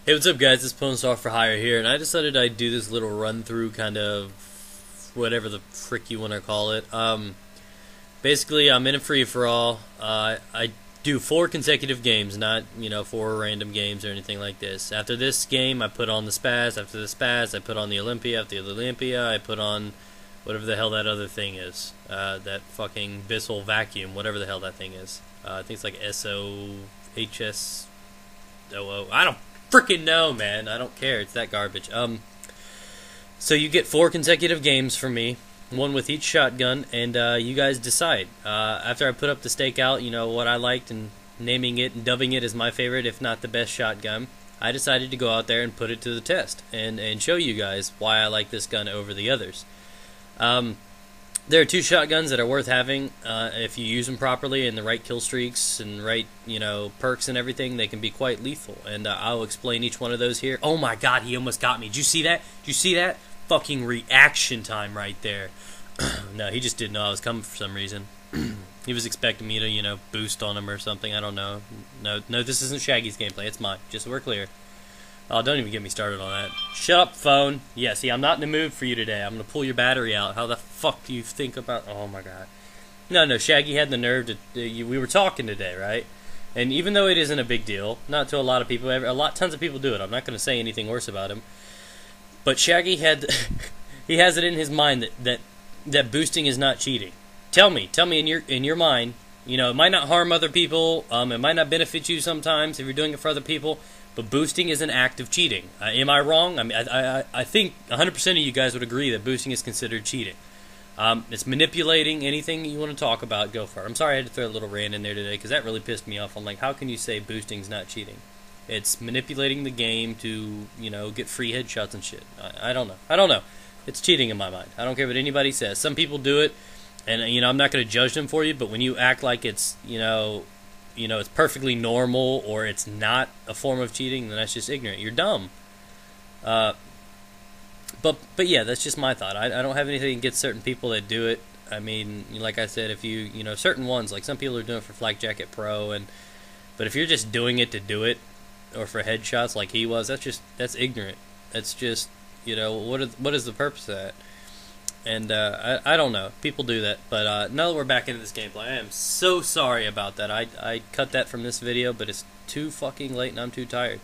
Hey, what's up, guys? It's Pwn Star for Hire here, and I decided I'd do this little run-through, kind of whatever the frick you want to call it. Basically, I'm in a free-for-all. I do 4 consecutive games, not 4 random games or anything like this. After this game, I put on the Spaz. After the Spaz, I put on the Olympia. After the Olympia, I put on whatever the hell that other thing is. That fucking Bissell vacuum, whatever the hell that thing is. I think it's like SOHSOO. I don't freaking know, man. I don't care. It's that garbage. So you get 4 consecutive games from me, one with each shotgun, and you guys decide. After I put up the StakeOut, what I liked, and naming it and dubbing it as my favorite, if not the best shotgun, I decided to go out there and put it to the test and show you guys why I like this gun over the others. There are 2 shotguns that are worth having. If you use them properly and the right kill streaks and right, perks and everything, they can be quite lethal. And I'll explain each one of those here. Oh my god, he almost got me. Did you see that? Did you see that? Fucking reaction time right there. No, he just didn't know I was coming for some reason. He was expecting me to, boost on him or something. I don't know. No, this isn't Shaggy's gameplay. It's mine. Just so we're clear. Oh, don't even get me started on that. Shut up, phone. Yeah, see, I'm not in the mood for you today. I'm going to pull your battery out. How the fuck do you think about... Oh, my God. No, Shaggy had the nerve to... we were talking today, right? And even though it isn't a big deal, not to a lot of people, tons of people do it. I'm not going to say anything worse about him. But Shaggy had... he has it in his mind that boosting is not cheating. Tell me in your mind, it might not harm other people, it might not benefit you sometimes if you're doing it for other people, but boosting is an act of cheating. Am I wrong? I mean, I think 100% of you guys would agree that boosting is considered cheating. It's manipulating. Anything you want to talk about, go for it. I'm sorry I had to throw a little rant in there today, because that really pissed me off. I'm like, how can you say boosting's not cheating? It's manipulating the game to, get free headshots and shit. I don't know. It's cheating in my mind. I don't care what anybody says. Some people do it, and, I'm not going to judge them for you, but when you act like it's, it's perfectly normal, or it's not a form of cheating, then that's just ignorant. You're dumb. But yeah, that's just my thought. I don't have anything against certain people that do it. I mean, like I said, if you certain ones, like some people are doing it for Flak Jacket Pro, but if you're just doing it to do it, or for headshots like he was, that's ignorant. That's just, what is the purpose of that? And I don't know. People do that. But now that we're back into this gameplay, I am so sorry about that. I cut that from this video, but it's too fucking late and I'm too tired.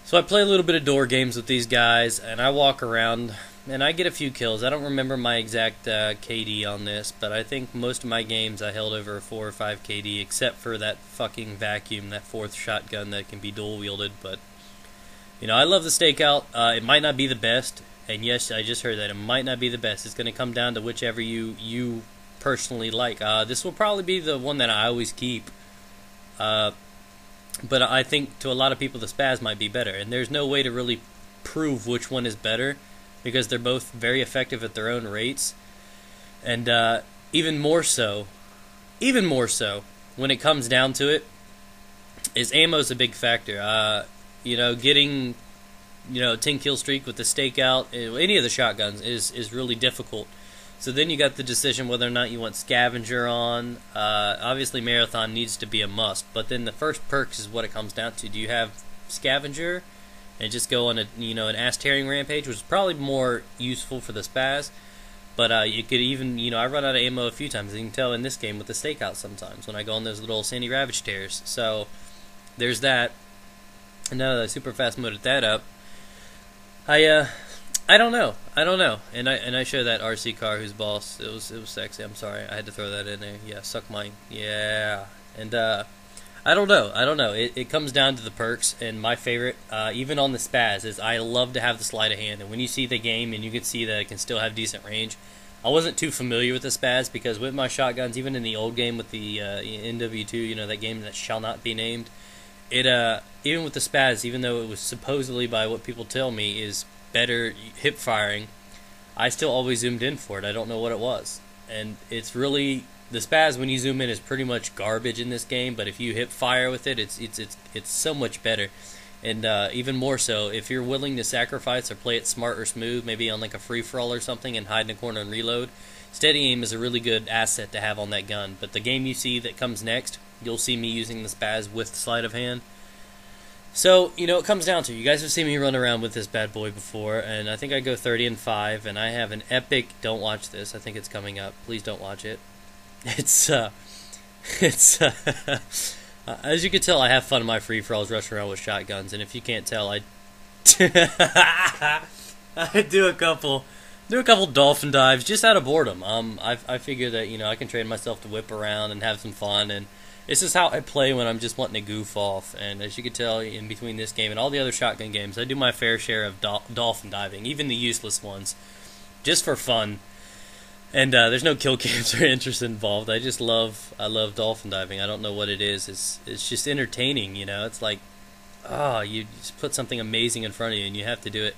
So I play a little bit of door games with these guys, and I walk around, and I get a few kills. I don't remember my exact KD on this, but I think most of my games I held over a 4 or 5 KD, except for that fucking vacuum, that 4th shotgun that can be dual-wielded. But, I love the StakeOut. It might not be the best. And yes, I just heard that it might not be the best. It's going to come down to whichever you personally like. This will probably be the one that I always keep. But I think to a lot of people the Spaz might be better. And there's no way to really prove which one is better, because they're both very effective at their own rates. And even more so, when it comes down to it, is ammo's a big factor. Getting... 10 kill streak with the StakeOut, any of the shotguns is really difficult. So then you got the decision whether or not you want Scavenger on. Obviously Marathon needs to be a must, but then the first perks is what it comes down to. Do you have Scavenger and just go on an ass tearing rampage, which is probably more useful for the Spaz, but you could even, I run out of ammo a few times, as you can tell in this game with the StakeOut sometimes when I go on those little Sandy Ravage tears. So there's that. And now that I super fast moded that up, I don't know, and I show that RC car who's boss. It was sexy. I'm sorry, I had to throw that in there. Yeah, suck mine. Yeah, and I don't know. It comes down to the perks, and my favorite, even on the Spaz, is I love to have the sleight of hand. And when you see the game and you can see that it can still have decent range, I wasn't too familiar with the Spaz, because with my shotguns, even in the old game with the NW2, that game that shall not be named. Even with the Spaz, even though it was supposedly, by what people tell me, is better hip firing, I still always zoomed in for it. I don't know what it was. And it's really, the Spaz, when you zoom in, is pretty much garbage in this game, but if you hip fire with it, it's so much better. And even more so, if you're willing to sacrifice or play it smart or smooth, maybe on like a free-for-all or something and hide in a corner and reload, steady aim is a really good asset to have on that gun. But the game you see that comes next, you'll see me using the Spaz with sleight of hand. So, it comes down to, you guys have seen me run around with this bad boy before, and I think I go 30-5, and I have an epic, don't watch this, I think it's coming up, please don't watch it. It's as you can tell, I have fun in my free-for-alls rushing around with shotguns, and if you can't tell, I I do a couple dolphin dives just out of boredom. I figure that I can train myself to whip around and have some fun, and this is how I play when I'm just wanting to goof off. And as you can tell, in between this game and all the other shotgun games, I do my fair share of dolphin diving, even the useless ones, just for fun. And there's no kill cams or interest involved. I love dolphin diving. I don't know what it is. It's just entertaining. It's like, you just put something amazing in front of you and you have to do it.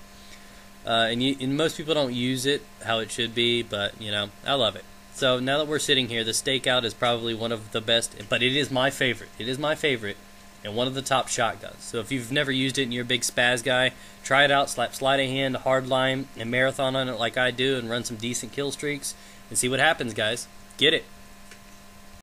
And most people don't use it how it should be, but I love it. So now that we're sitting here, the StakeOut is probably one of the best, but it is my favorite. It is my favorite and one of the top shotguns. So if you've never used it and you're a big spaz guy, try it out, slap slide of hand, hardline, and marathon on it like I do, and run some decent kill streaks, and see what happens, guys. Get it.